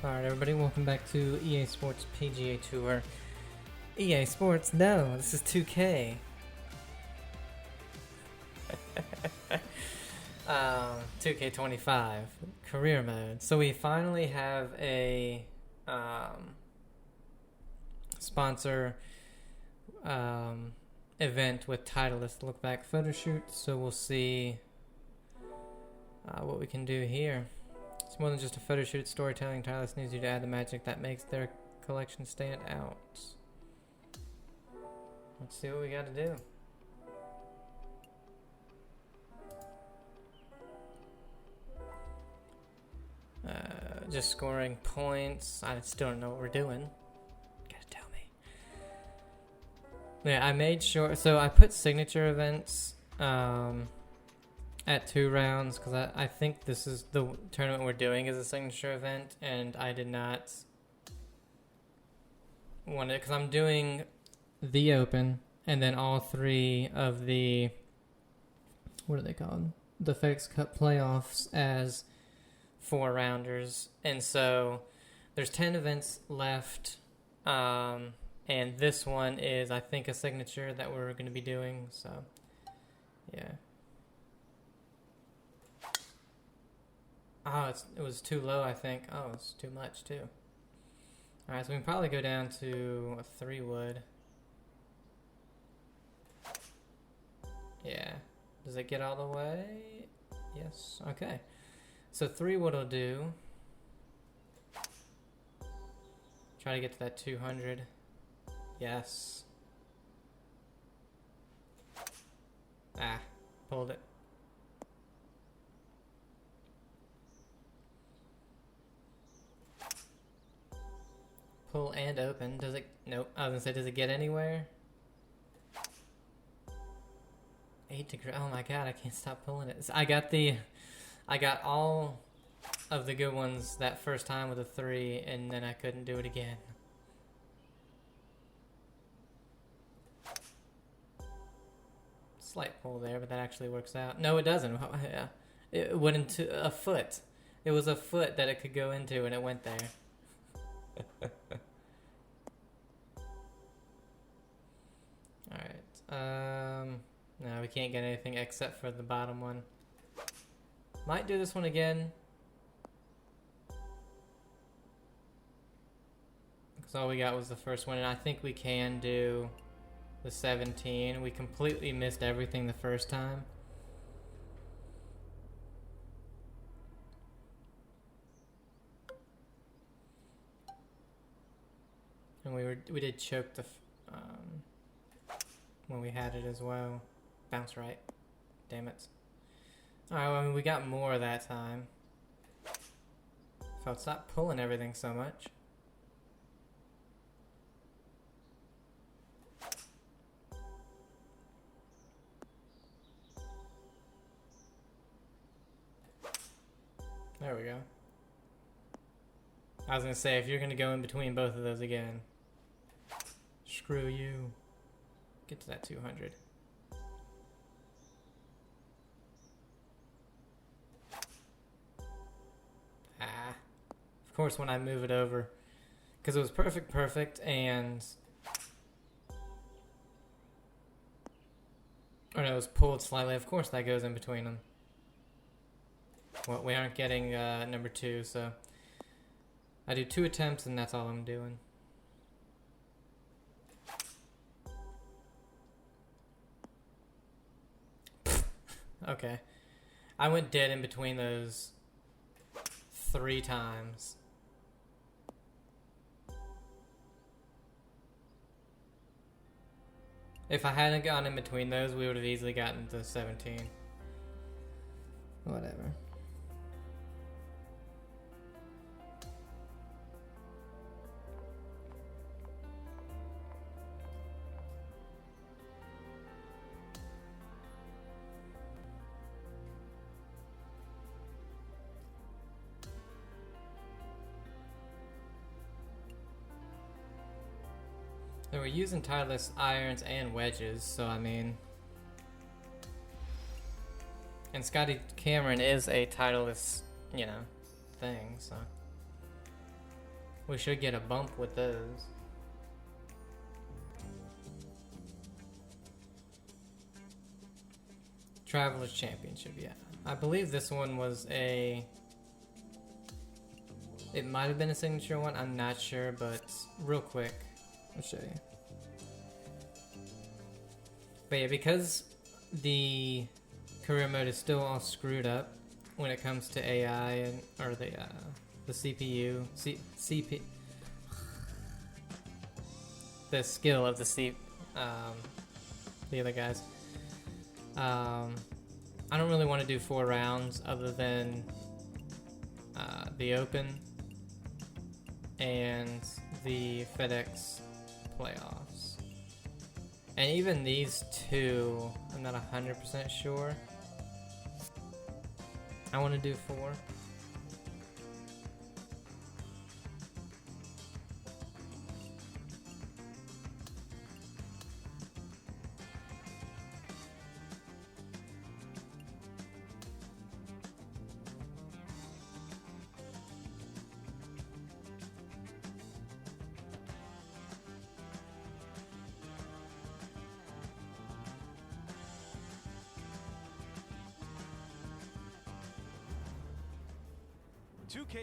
Alright everybody, welcome back to EA Sports PGA Tour. EA Sports, no, this is 2K. 2K25, career mode. So we finally have a sponsor event with Titleist look back photo shoot, so we'll see what we can do here. It's more than just a photo shoot, it's storytelling. Titleist needs you to add the magic that makes their collection stand out. Let's see what we gotta do. Just scoring points. I still don't know what we're doing. Gotta tell me. Yeah, I made sure. So I put signature events at 2 rounds because I think this is the tournament we're doing is a signature event, and I did not want it because I'm doing the Open and then all 3 of the, what are they called? The FedEx Cup playoffs as 4-rounders, and so there's 10 events left, and this one is, I think, a signature that we're going to be doing, so yeah. Oh, it was too low, I think. Oh, it's too much too. Alright, so we can probably go down to a 3-wood. Yeah. Does it get all the way? Yes. Okay. So 3-wood will do. Try to get to that 200. Yes. Ah, pulled it. Pull and open. Does it? Nope. I was gonna say, does it get anywhere? 8 degree. Oh my god, I can't stop pulling it. So I got all of the good ones that first time with a 3, and then I couldn't do it again. Slight pull there, but that actually works out. No, it doesn't. Yeah, it went into a foot. It was a foot that it could go into, and it went there. Alright, no, we can't get anything except for the bottom one. Might do this one again, because all we got was the first one, and I think we can do the 17. We completely missed everything the first time. And we did choke the when we had it as well. Bounce right. Damn it. Alright, well, I mean, we got more that time. So I'll stop pulling everything so much. There we go. I was gonna say, if you're gonna go in between both of those again, screw you. Get to that 200. Of course, when I move it over, because it was perfect, and or no, it was pulled slightly. Of course, that goes in between them. Well, we aren't getting number 2, so I do 2 attempts, and that's all I'm doing. Okay. I went dead in between those 3 times. If I hadn't gotten in between those, we would have easily gotten to 17. Whatever. So we're using Titleist irons and wedges, so I mean, and Scotty Cameron is a Titleist, you know, thing, so We should get a bump with those. Travelers Championship, yeah. I believe this one was a... It might have been a signature one, I'm not sure, but real quick, I'll show you. But yeah, because the career mode is still all screwed up when it comes to AI and or the CPU, CP, the skill of the other guys. I don't really want to do 4 rounds other than the Open and the FedEx playoffs. And even these two, I'm not 100% sure. I want to do 4.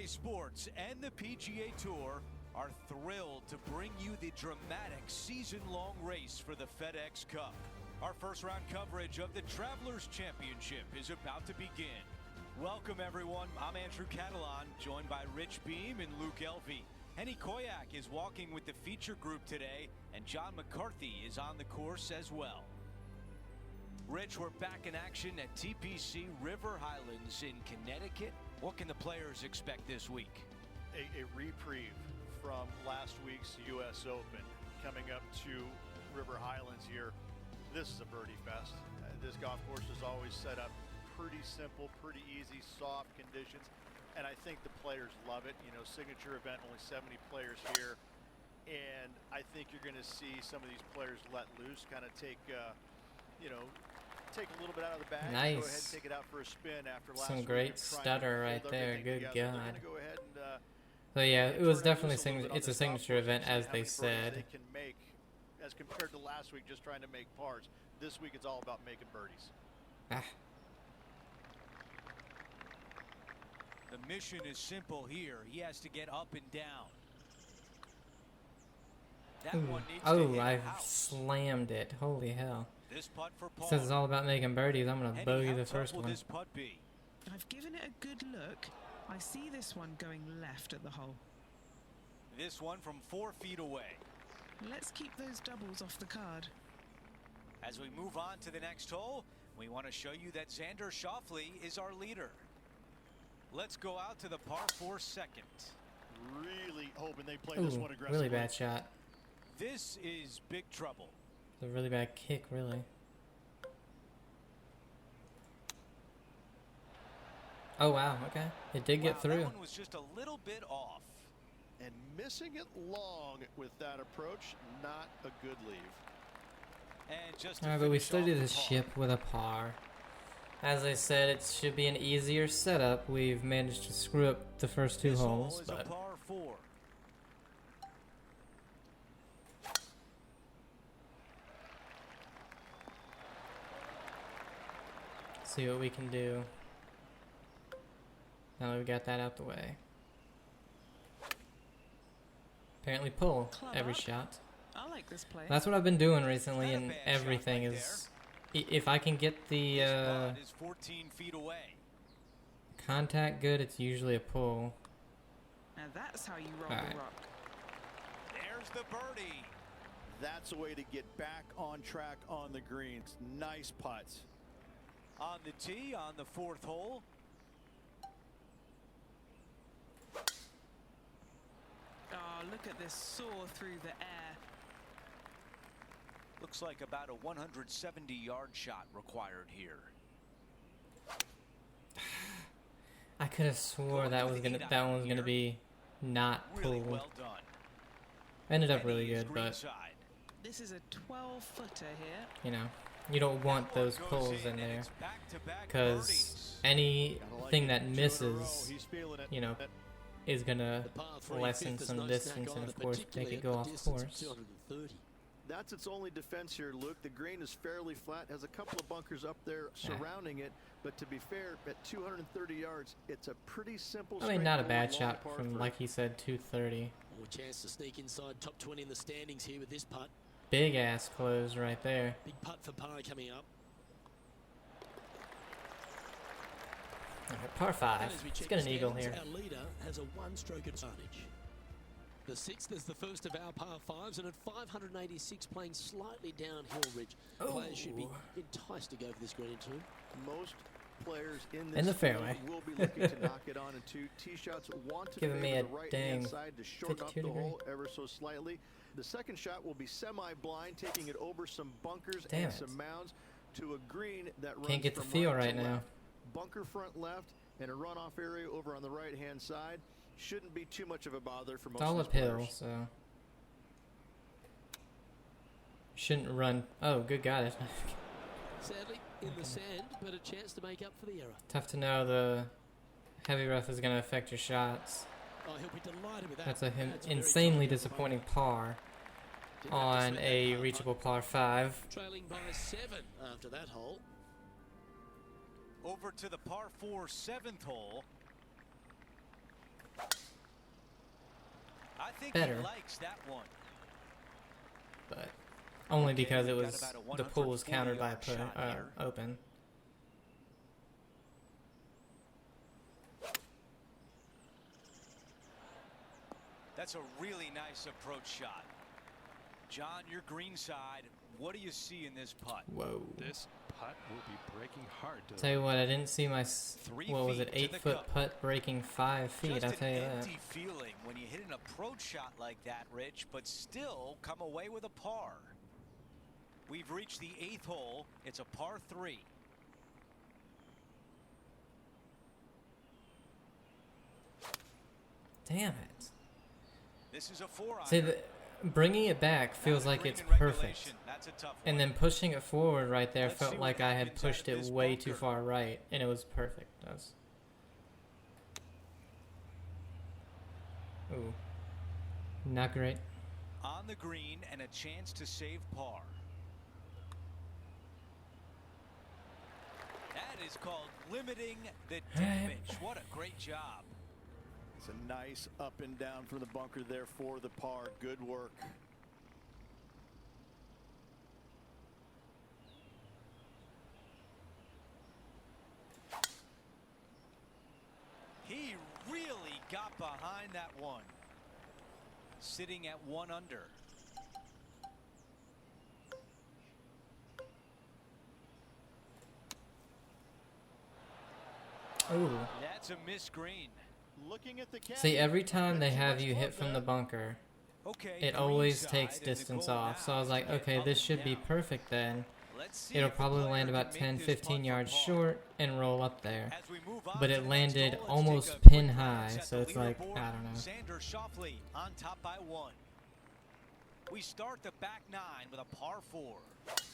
PGA Sports and the PGA Tour are thrilled to bring you the dramatic season-long race for the FedEx Cup. Our first-round coverage of the Travelers Championship is about to begin. Welcome, everyone. I'm Andrew Catalan, joined by Rich Beam and Luke Elvey. Henny Koyak is walking with the feature group today, and John McCarthy is on the course as well. Rich, we're back in action at TPC River Highlands in Connecticut. What can the players expect this week? A reprieve from last week's U.S. Open. Coming up to River Highlands here, this is a birdie fest. This golf course is always set up pretty simple, pretty easy, soft conditions, and I think the players love it. You know, signature event, only 70 players here, and I think you're going to see some of these players let loose, kind of take, you know, take a little bit out of the bag. Nice. Go ahead and take it out for a spin after last Some week great of trying stutter to right hold there. everything Good together. God. They're gonna go ahead and, So yeah, it was turn definitely loose a little bit on it's a this golf signature course event, and see as how they many birdies said. they can make as compared to last week just trying to make pars. This week it's all about making birdies. Ah. The mission is simple here. He has to get up and down. That one needs to hit I a house. slammed it. Holy hell. This putt for par. Since it's all about making birdies, I'm gonna Henny, bogey how the tough first will one. this putt be? I've given it a good look. I see this one going left at the hole. This one from 4 feet away. Let's keep those doubles off the card. As we move on to the next hole, we want to show you that Xander Schauffele is our leader. Let's go out to the par 4 second. Really hoping they play this Ooh, one aggressively. really bad shot. This is big trouble. It's a really bad kick, really. Oh wow, okay. It did get through. That one was just a little bit off. And missing it long with that approach, not a good leave. And just to Alright, but we finish still off do the this par. ship with a par. As I said, it should be an easier setup. We've managed to screw up the first 2 This hole holes, is a but par 4. see what we can do. Now that we got that out the way. Apparently pull Club every up. shot. I like this play. That's what I've been doing recently, Not a and bad shot everything right is... If I can get the This putt is 14 feet away. contact good, it's usually a pull. Now that's how you roll Alright. the rock. There's the birdie. That's a way to get back on track on the greens. Nice putts. On the tee on the 4th hole. Oh, look at this soar through the air. Looks like about a 170-yard shot required here. I could have swore that was gonna one was gonna be not Really pulled. well done. Ended up And really he is good, but greenside. This is a 12-footer here. you know, you don't want That one those goes pulls in and there, it's backed-to-back because birdies. anything that misses, He's feeling it. you know, is gonna The par 3 lessen fifth is some no distance snack and, either, of course, make particularly it at go the off distance of course. 230. That's its only defense here, Luke. The green is fairly flat, has a couple of bunkers up there surrounding it, but to be fair, at 230 yards, it's a pretty simple. I mean, not a bad straightforward shot long par from, three. like he said, 230. More chance to sneak inside top 20 in the standings here with this putt. Big ass close right there. Big putt for par coming up. Alright, par And 5. as we Let's check get the an eagle standings, here. Our leader has a one-stroke advantage. The 6th is the first of our par 5s, and at 586 playing slightly downhill, Rich. Players should be enticed to go for this green too. Most players in this In the field fairway. will be looking to knock it on into tee shots. Want to Giving me favor a the right dang hand side to shorten up 52 the degree. hole ever so slightly. The second shot will be semi-blind, taking it over some bunkers Damn and it. some mounds to a green that runs Can't get the from feel right right to now. left. Bunker front left and a runoff area over on the right-hand side. Shouldn't be too much of a bother for most It's all of these uphill, players. so shouldn't run. Oh, good God! It's Sadly, in the sand, but a chance to make up for the error. tough to know the heavy rough is going to affect your shots. Oh, he'll be delighted with that. That's a very insanely tight disappointing par Didn't have to on sweat a that par reachable putt. par 5. Trailing by 7 after that hole. Over to the par 4 7th hole. I think Better. he likes that one. But only because it we've got was about a the pool was countered by a 140-yard shot here. open. That's a really nice approach shot. John, your green side, what do you see in this putt? Whoa! This putt will be breaking hard to Tell you what, I didn't see my 3 what was it, feet to the 8-foot cup. putt breaking 5 feet. Just I'll tell you an that. empty feeling when you hit an approach shot like that, Rich, but still come away with a par. We've reached the 8th hole. It's a par 3. Damn it! This is a 4-iron. See, bringing it back feels Not a like green it's in perfect. regulation. That's a tough And one. then pushing it forward right there Let's see felt what like I had happens out pushed of it this way too bunker. far right, and it was perfect. That's ooh, not great. On the green and a chance to save par. That is called limiting the damage. What a great job. It's a nice up and down from the bunker there for the par. Good work. He really got behind that one. Sitting at 1 under. Ooh. That's a missed green. Looking at the See, every time they Not too have much you hit love from the there. bunker, Okay. it green always side takes and the distance goal off. So I was now like, is to okay, get this up should and be down. perfect then. Let's see It'll if the probably player land can about make 10, this 15 putt yards for par. short and roll up there. As we move on But to it the landed next hole, let's almost take a pin quick high, glance at so the it's like, leaderboard. I don't know. Xander Schauffele on top by 1. We start the back 9 with a par 4.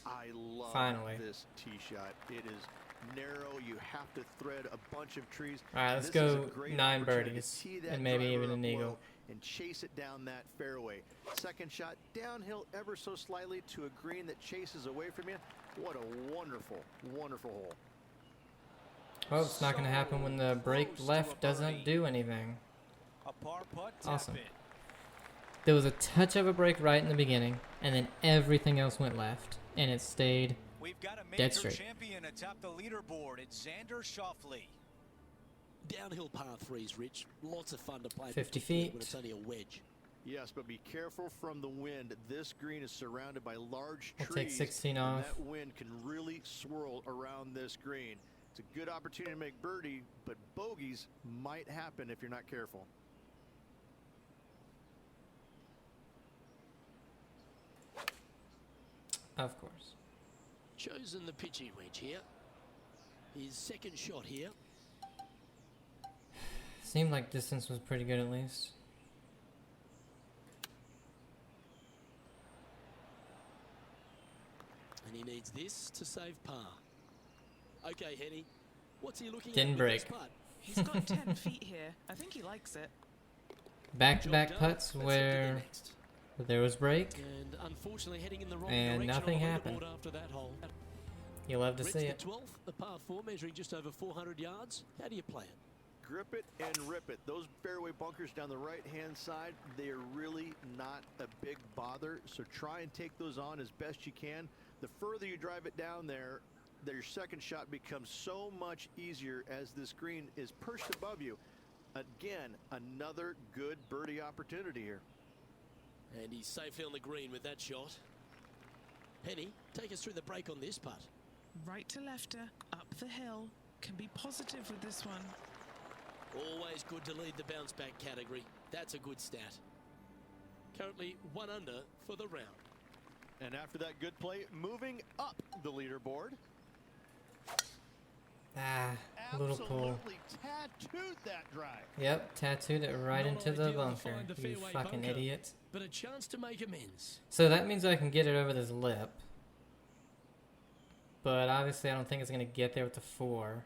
I love Finally. this tee shot. It is narrow. You have to thread a bunch of trees. Alright, let's This is a go great 9 opportunity to birdies tee that and maybe driver even up an low eagle. and chase it down that fairway. Second shot downhill ever so slightly to a green that chases away from you. What a wonderful, wonderful hole. Well, it's not going to happen when the break close to left a birdie. doesn't do anything. A par putt tap Awesome. in. There was a touch of a break right in the beginning, and then everything else went left, and it stayed. We've got a Dead major straight. champion atop the leaderboard. It's Xander Schauffele. Downhill par 3s, Rich. Lots of fun to play. 50 particularly feet. when it's only a wedge. Yes, but be careful from the wind. This green is surrounded by large We'll trees. take 16 and off. that wind can really swirl around this green. It's a good opportunity to make birdie, but bogeys might happen if you're not careful. Of course. Chosen the pitching wedge here. His second shot here. Seemed like distance was pretty good at least. And he needs this to save par. Okay, Henny. What's he looking Didn't at with break. this putt? He's got 10 feet here. I think he likes it. back-to-back Job done. putts Let's look at the where next. there was break. And unfortunately heading in the wrong And direction nothing on the happened. leaderboard after that hole. You love to Rich, see the it. 12th, a par 4 measuring just over 400 yards. How do you play it? Grip it and rip it. Those fairway bunkers down the right-hand side, they are really not a big bother. So try and take those on as best you can. The further you drive it down there, your second shot becomes so much easier as this green is perched above you. Again, another good birdie opportunity here. And he's safely on the green with that shot. Henny, take us through the break on this putt. Right to lefter, up the hill. Can be positive with this one. Always good to lead the bounce back category. That's a good stat. Currently 1 under for the round. And after that good play, moving up the leaderboard. Ah, a little pull. Absolutely tattooed that drive. Yep, tattooed it right Not into the ideal to bunker. find the You fairway fucking bunker. idiot. But a chance to make amends. So that means I can get it over this lip. But obviously I don't think it's going to get there with the 4.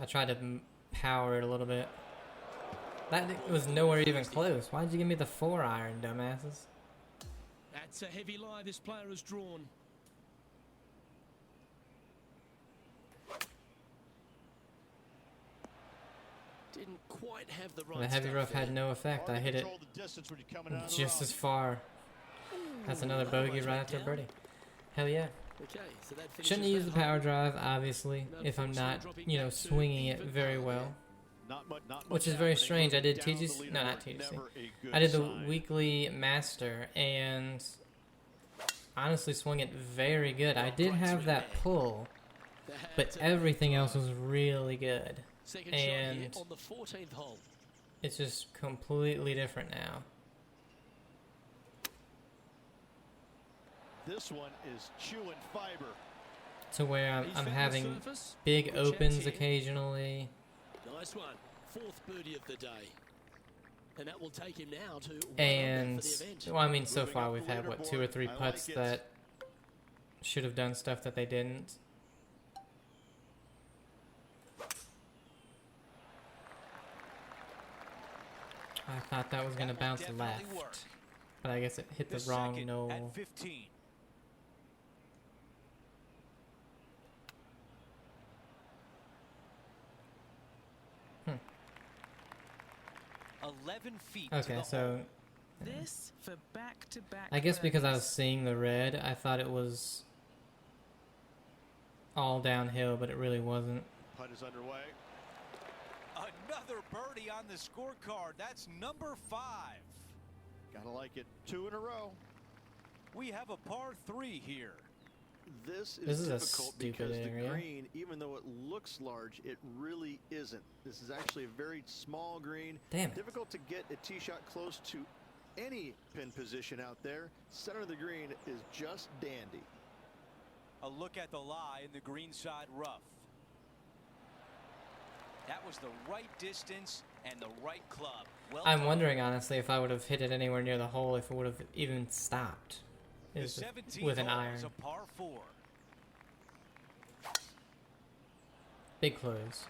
I tried to power it a little bit. That was nowhere even close. Why'd you give me the 4 iron, dumbasses? That's a heavy lie this player has drawn. Didn't quite have the right The heavy stuff rough there. had no effect. I hit it Control the distance when you're coming out of the just rough. as far. That's another That bogey almost right went after down. birdie. Hell yeah. Okay, so that finishes Shouldn't use that the hole. power drive, obviously, And if I'm not, unfortunately you know, dropping back to swinging it even very par well. Not much Which is very happening. strange. I did Moving down TGC, the no, not leaderboard, TGC. never a good I did the sign. weekly master and honestly swung it very good. I did have that pull, but everything else was really good. Second shot here and on the 14th hole. It's just completely different now. This one is chewing fiber. To where He's I'm found the having surface. big Good chance opens here. occasionally. Nice one. 4th birdie of the day. And that will take him now to 1 And, under for the event. well, I mean, so Moving far up we've the had, what, 2 or 3 leaderboard. I putts like it. that should have done stuff that they didn't. I thought that was going to That will bounce definitely left. work. But I guess it hit the wrong second knoll. at 15. Hmm. 11 feet to Okay, the so hole. This for back-to-back. I guess because I was birdies. seeing the red, I thought it was all downhill, but it really wasn't. Putt is underway. Another birdie on the scorecard. That's number 5. Gotta like it. 2 in a row. We have a par 3 here. This This is a difficult stupid because area. the green, even though it looks large, it really isn't. This is actually a very small green. Damn it. Difficult to get a tee shot close to any pin position out there. Center of the green is just dandy. A look at the lie in the greenside rough. That was the right distance and the right club. Well I'm done. wondering, honestly, if I would have hit it anywhere near the hole, if it would have even stopped. The Is 17th with an hole iron. is a par 4. Big close.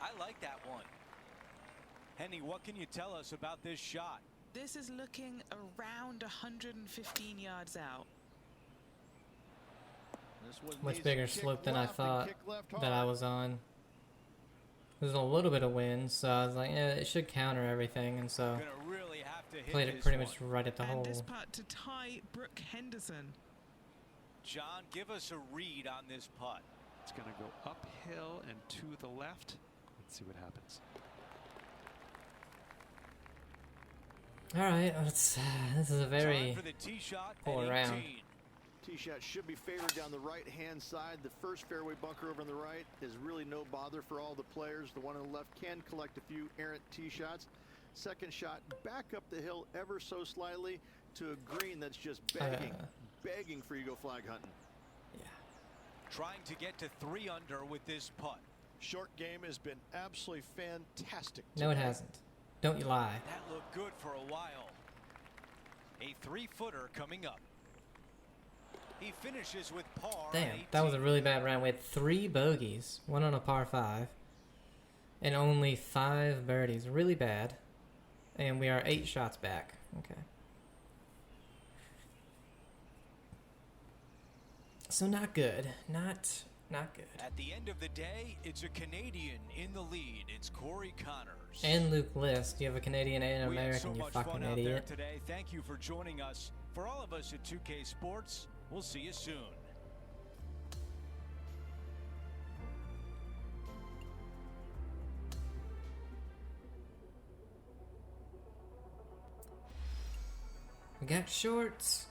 I like that one. Henny, what can you tell us about this shot? This is looking around 115 yards out. This one Much needs bigger to kick slope than I left and thought kick left that I hard. was on. There's a little bit of wind, so I was like, it should counter everything, and so Gonna really have to hit played it this pretty one. much right at the And hole. this putt to tie Brooke Henderson. John, give us a read on this putt. It's going to go uphill and to the left. Let's see what happens. All right, this is a Time very for the tee shot pull at around. 18. Tee shot should be favored down the right-hand side. The first fairway bunker over on the right is really no bother for all the players. The one on the left can collect a few errant tee shots. Second shot back up the hill ever so slightly to a green that's just begging for you to go flag hunting. Yeah. Trying to get to 3 under with this putt. Short game has been absolutely fantastic. No, it today. hasn't. Don't you lie. That looked good for a while. A 3-footer coming up. He finishes with par. Damn, at that was a 18. really bad round. We had 3 bogeys, 1 on a par 5. And only 5 birdies. Really bad. And we are 8 shots back. Okay. So not good. Not good. At the end of the day, it's a Canadian in the lead. It's Corey Connors. And Luke List. You have a Canadian and an We had American, so you much fucking fun out there idiot. today. Thank you for joining us. For all of us at 2K Sports, we'll see you soon. We got shorts.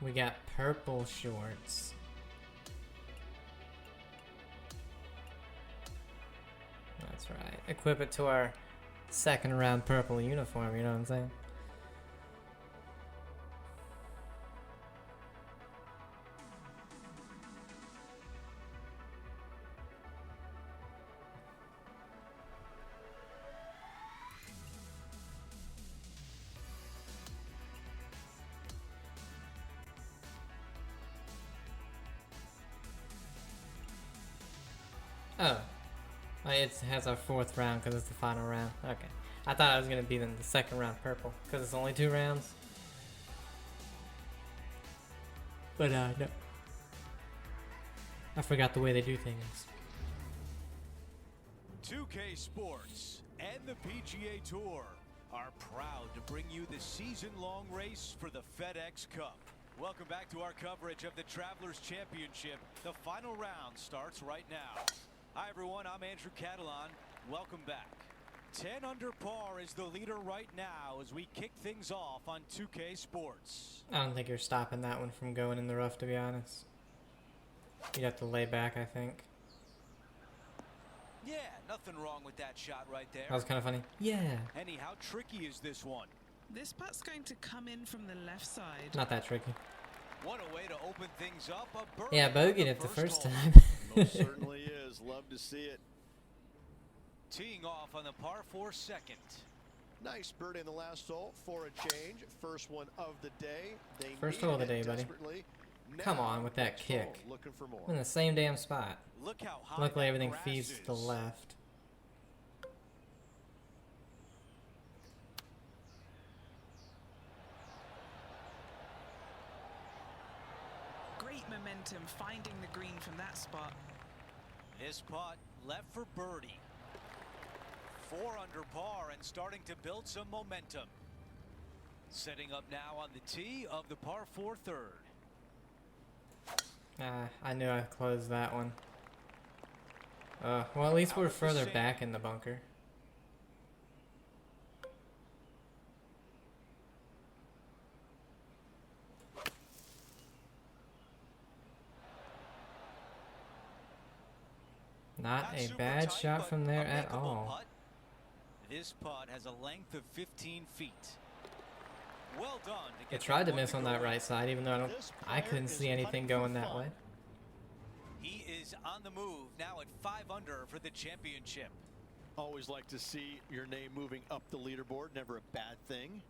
We got purple shorts. That's right. Equip it to our second round purple uniform, you know what I'm saying? Oh. It has our 4th round because it's the final round. Okay. I thought it was going to be then the second round purple because it's only 2 rounds. But, no. I forgot the way they do things. 2K Sports and the PGA Tour are proud to bring you the season-long race for the FedEx Cup. Welcome back to our coverage of the Travelers Championship. The final round starts right now. Hi everyone, I'm Andrew Catalan. Welcome back. 10 under par is the leader right now as we kick things off on 2K Sports. I don't think you're stopping that one from going in the rough, to be honest. You'd have to lay back, I think. Yeah, nothing wrong with that shot right there. That was kind of funny. Yeah. Henny, how tricky is this one? This putt's going to come in from the left side. Not that tricky. What a way to open things up. A birdie Yeah, on bogeyed it the first hole. time. Most certainly is. Love to see it. Teeing off on the par 4 second. Nice birdie in the last hole for a change. First one of the day. They First hole of the needed day, it buddy. desperately. Come Now, on with that next kick. hole, looking for more. In the same damn spot. Look how high Luckily, that everything grass feeds to the is. left. Great momentum finding the green from that spot. This putt left for birdie. 4 under par and starting to build some momentum. Setting up now on the tee of the par 4 third. I knew I closed that one. Well, at least we're Out of the further sand. back in the bunker. Not a super bad tight, shot but from there a at makeable all. putt. This putt has a length of 15 feet. Well done. To I get tried to one miss on go that in. right side, even though This I player couldn't is see anything putting going for that fun. way. He is on the move now at 5 under for the championship. Always like to see your name moving up the leaderboard. Never a bad thing.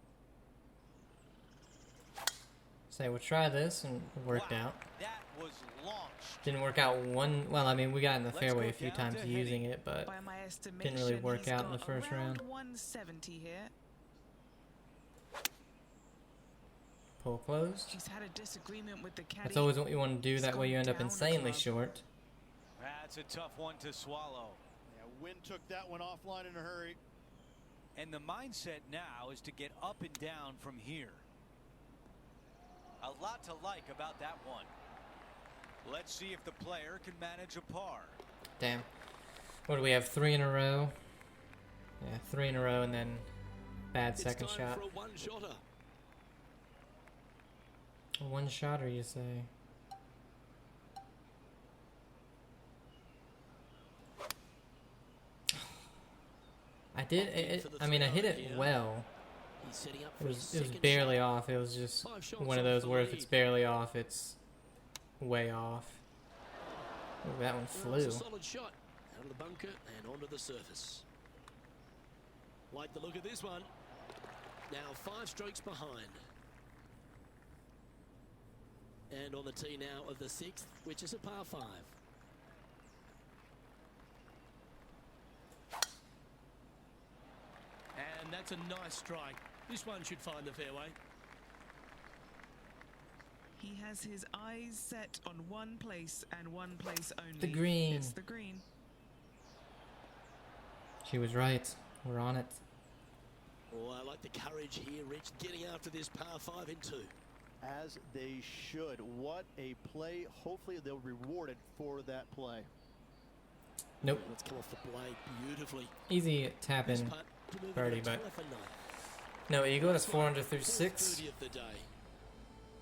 Say, we'll try this, and it worked Wow, out. That was launched. Didn't work out one. Well, I mean, we got in the Let's fairway go a few down times to using Henny. it, but By my estimation, really work he's out in the got first around round. 170 here. pull closed. He's had a disagreement with the caddy. That's always what you want to do. He's That way you gone end up down a insanely club. short. That's a tough one to swallow. Yeah, Wynn took that one offline in a hurry. And the mindset now is to get up and down from here. A lot to like about that one. Let's see if the player can manage a par. Damn. What do we have? 3 in a row? Yeah, 3 in a row and then bad second It's time shot. for a one-shotter. A one shotter, you say? I did. I mean, I hit it well. He's setting up It for was his it was second barely shot. off. It was just 5 shots one of off those the where if it's lead. barely off, it's way off. Ooh, that one Well, it's flew. a solid shot out of the bunker and onto the surface. Like the look of this one. Now 5 strokes behind. And on the tee now of the 6th, which is a par 5. That's a nice strike. This one should find the fairway. He has his eyes set on one place and one place only. The green. It's the green. She was right. We're on it. Oh, I like the courage here, Rich, getting after this par 5 in 2. As they should. What a play. Hopefully they'll reward it for that play. Nope. Let's come off the blade beautifully. Easy tap This in putt to move birdie, it to but tie for ninth. no eagle. That's Last 4 one, under through 6. 4th birdie of the day.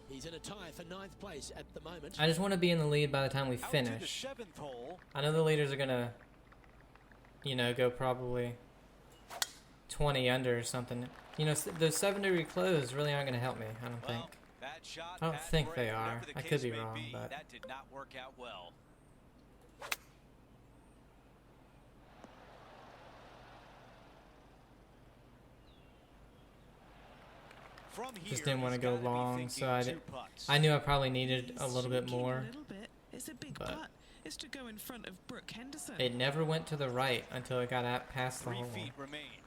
He's in a tie for 9th place at the moment. I just want to be in the lead by the time we Out to the finish. 7th hole. I know the leaders are gonna, you know, go probably 20 under or something. You know, those 7-degree close really aren't gonna help me. I don't think. Well, that shot, I don't bad think break, they are. whatever the I could case be may wrong, be, but that did not work out well. From here, just didn't want to he's go gotta be long, thinking so I 2 did. putts. I knew I probably needed a He's little bit shaking more. A little bit. It's a big but putt. It's to go in front of Brooke Henderson. It never went to the right until it got out past the 3 hole. feet remain.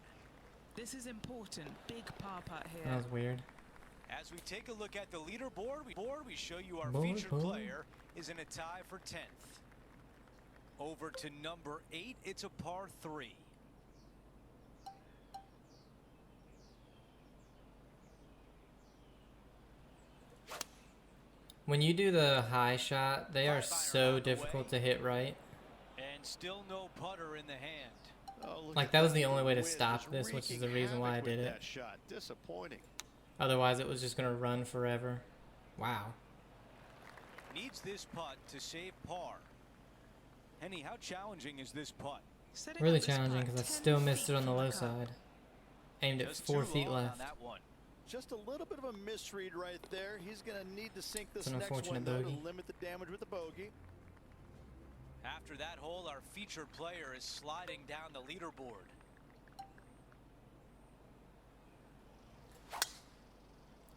This is important. Big par putt here. That was weird. As we take a look at the leaderboard, we show you our Board, featured board. player is in a tie for 10th. Over to number 8, it's a par 3. When you do the high shot, they are 5 iron so on the difficult way. to hit right. And still no putter in the hand. Oh, look Like, at that was the only way to wind stop just this, which is the wreaking reason why I havoc did with it. That shot. Disappointing. Otherwise, it was just going to run forever. Wow. Needs this putt to save par. Henny, how challenging is this putt? Setting Really up this challenging putt because I 10 still missed it feet on the from low cup. side. Aimed at Just 4 too feet long on left. that one. Just a little bit of a misread right there. He's going to need to sink this It's an next one unfortunate though, bogey. to limit the damage with the bogey. After that hole, our featured player is sliding down the leaderboard.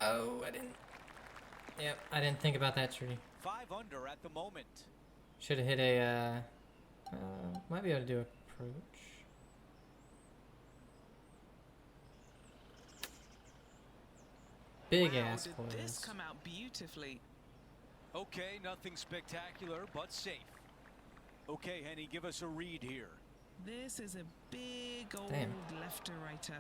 Oh, I didn't. Yep, I didn't think about that tree. 5 under at the moment. Should have hit a, might be able to do approach. Big Wow, ass did close. this come out beautifully. Okay, nothing spectacular, but safe. Okay, Henny, give us a read here. This is a big old Damn. left-to-righter.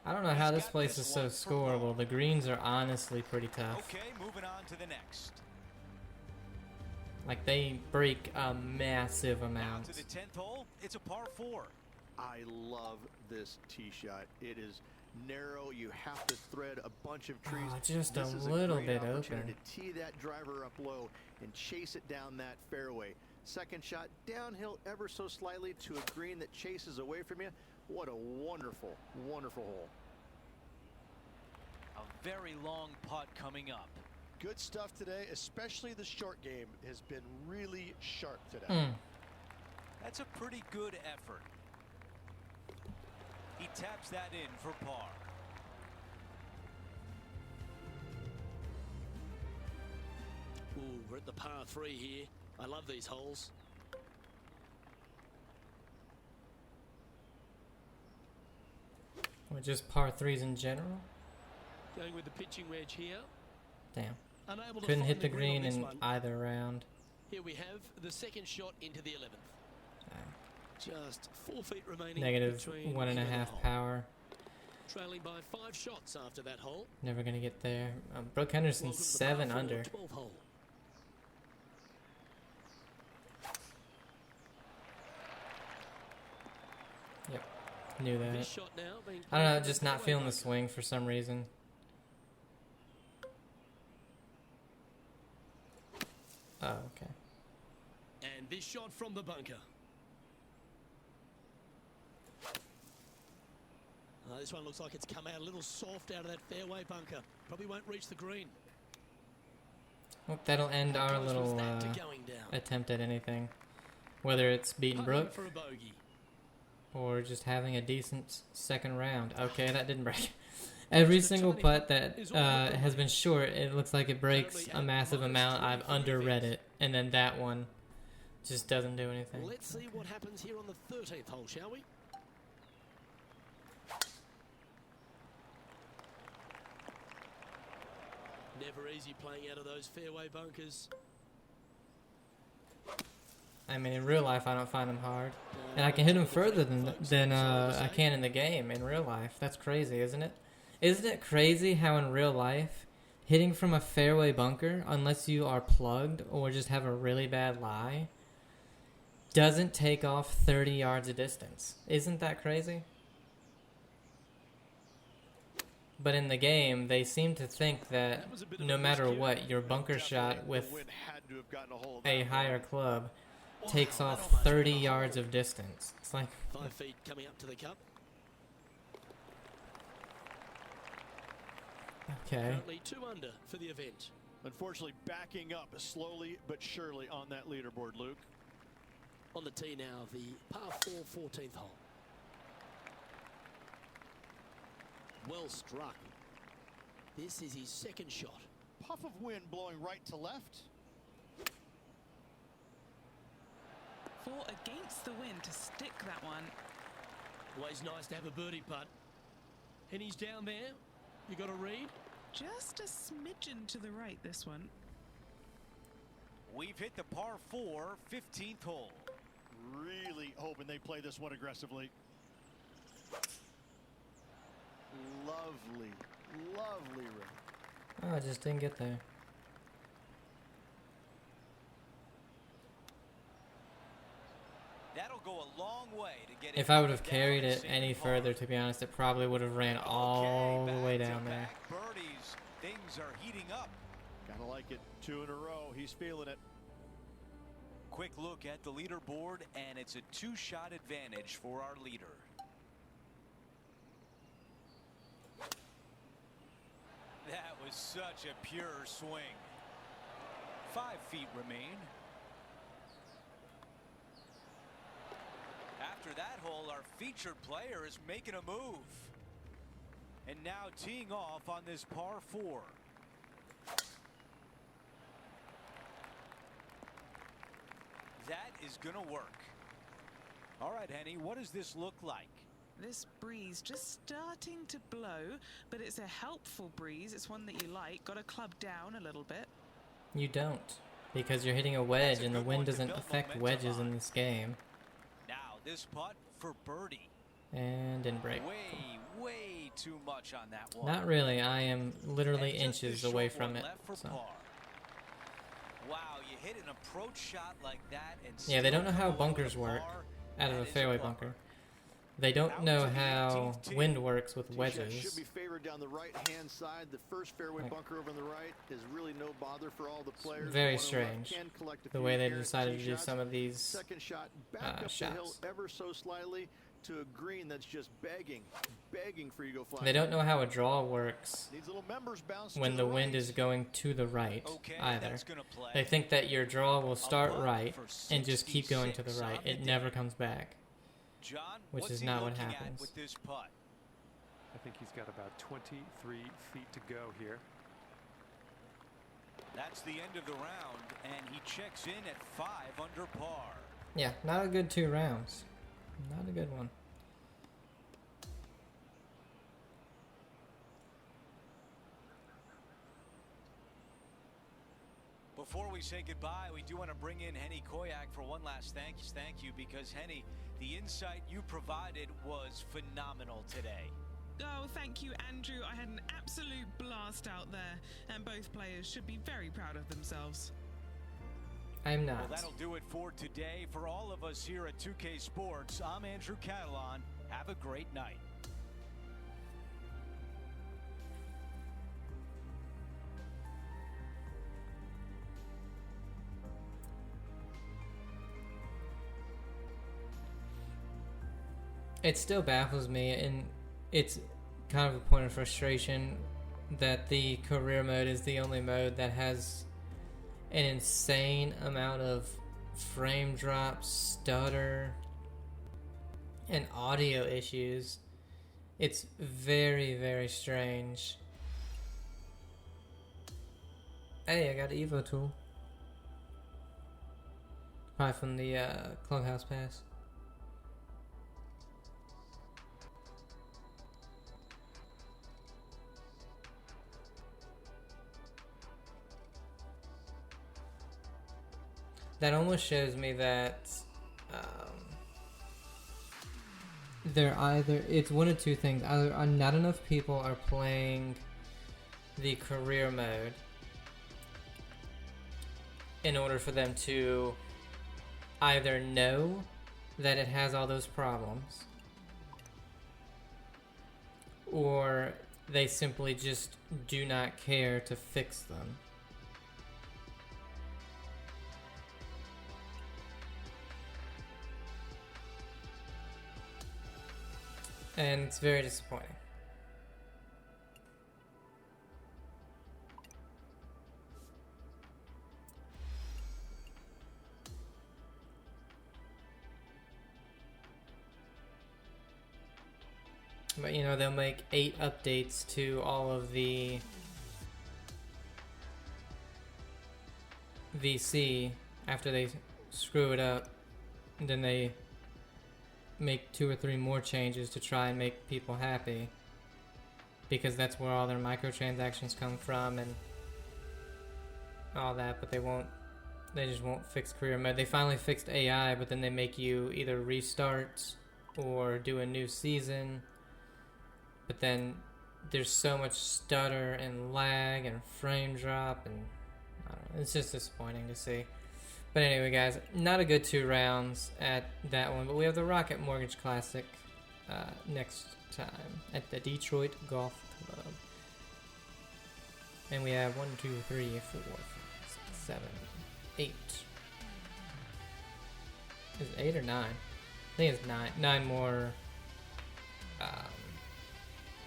I don't know how He's this got place this is so one for par. scoreable. The greens are honestly pretty tough. Okay, moving on to the next. Like, they break a massive Now amount. to the 10th hole, it's a par 4. I love this tee shot. It is narrow. You have to thread a bunch of trees. Oh, just This a is little great bit opportunity open. to tee that driver up low and chase it down that fairway. Second shot downhill ever so slightly to a green that chases away from you. What a wonderful, wonderful hole. A very long putt coming up. Good stuff today, especially the short game has been really sharp today. Mm. That's a pretty good effort. He taps that in for par. Ooh, we're at the par 3 here. I love these holes. Or just par 3s in general? Going with the pitching wedge here. Damn. Unable to Couldn't find hit the on green this in one. either round. Here we have the second shot into the 11th. Ah. Just 4 feet remaining. Negative between 1.5 him and the hole. power. Trailing by 5 shots after that hole. Never gonna get there. Brooke Henderson's Welcome to the 7 par 4, under. 12th hole. Yep. Knew This that. shot now being I don't know, played just for not the feeling the bunker. swing for some reason. Oh, okay. And this shot from the bunker. This one looks like it's come out a little soft out of that fairway bunker. Probably won't reach the green. Well, that'll end How our close was little that to going down? attempt at anything. Whether it's beating Putting Brooke for a bogey. or just having a decent second round. Okay, that didn't break. Every single putt that has been short, it looks like it breaks a massive amount. I've underread it. And then that one just doesn't do anything. Let's see what happens here on the 13th hole, shall we? Never easy playing out of those fairway bunkers. I mean, in real life, I don't find them hard. And I can hit them further than I can in the game in real life. That's crazy, isn't it? Isn't it crazy how in real life, hitting from a fairway bunker, unless you are plugged or just have a really bad lie, doesn't take off 30 yards of distance? Isn't that crazy? But in the game, they seem to think that no matter what, your bunker shot with a higher club takes off 30 yards of distance. It's like 5 feet coming up to the cup. Okay. Currently 2 under for the event. Unfortunately, backing up slowly but surely on that leaderboard, Luke. On the tee now, the par 4 14th hole. Well struck. This is his second shot. Puff of wind blowing right to left. Fought against the wind to stick that one. Always nice to have a birdie putt. And he's down there. You got to read. Just a smidgen to the right, this one. We've hit the par 4 15th hole. Really hoping they play this one aggressively. Lovely, lovely rip. Oh, I just didn't get there. That'll go a long way to get. If I would have carried it any further, to be honest, it probably would have ran all the way down there. Birdies, things are heating up. Gotta like it. 2 in a row. He's feeling it. Quick look at the leaderboard, and it's a 2-shot advantage for our leader. That was such a pure swing. 5 feet remain. After that hole, our featured player is making a move. And now teeing off on this par 4. That is going to work. All right, Henny, what does this look like? This breeze just starting to blow, but it's a helpful breeze. It's one that you like. Got to club down a little bit. You don't, because you're hitting a wedge, and the wind doesn't affect wedges in this game. Now this putt for birdie. And didn't break. Way too much on that one. Not really. I am literally inches away from it. So. Wow, you hit an approach shot like that, and yeah, they don't know how bunkers work out of a fairway bunker. They don't know how wind works with wedges. Should be favored down the right-hand side. The first fairway bunker over on the right is really no bother for all the players. Very strange the way they decided to do some of these second shot back up the hill ever so slightly to a green that's just begging for you to go fly. They don't know how a draw works These little members bounce when the wind is going to the right either. They think that your draw will start right and just keep going to the right. It never comes back. John, which is not what happens. With this putt? I think he's got about 23 feet to go here. That's the end of the round, and he checks in at 5 under par. Yeah, not a good 2 rounds. Not a good one. Before we say goodbye, we do want to bring in Henny Koyak for one last thank you, because Henny, the insight you provided was phenomenal today. Oh, thank you, Andrew. I had an absolute blast out there, and both players should be very proud of themselves. I'm not. Well, that'll do it for today. For all of us here at 2K Sports, I'm Andrew Catalan. Have a great night. It still baffles me, and it's kind of a point of frustration that the career mode is the only mode that has an insane amount of frame drops, stutter, and audio issues. It's very, very strange. Hey, I got an Evo tool. Probably from the Clubhouse Pass. that almost shows me that it's one of two things. Either not enough people are playing the career mode in order for them to either know that it has all those problems, or they simply just do not care to fix them. And it's very disappointing. But you know, they'll make 8 updates to all of the VC after they screw it up, and then they make 2 or 3 more changes to try and make people happy, because that's where all their microtransactions come from and all that. But they just won't fix career mode. They finally fixed AI, but then they make you either restart or do a new season. But then there's so much stutter and lag and frame drop, and I don't know, it's just disappointing to see. But anyway, guys, not a good 2 rounds at that one. But we have the Rocket Mortgage Classic next time at the Detroit Golf Club. And we have 1, 2, 3, 4, 5, 6, 7, 8. Is it 8 or 9? I think it's 9. 9 more.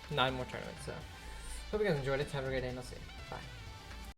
9 more tournaments. So, hope you guys enjoyed it. Have a great day, and I'll see you.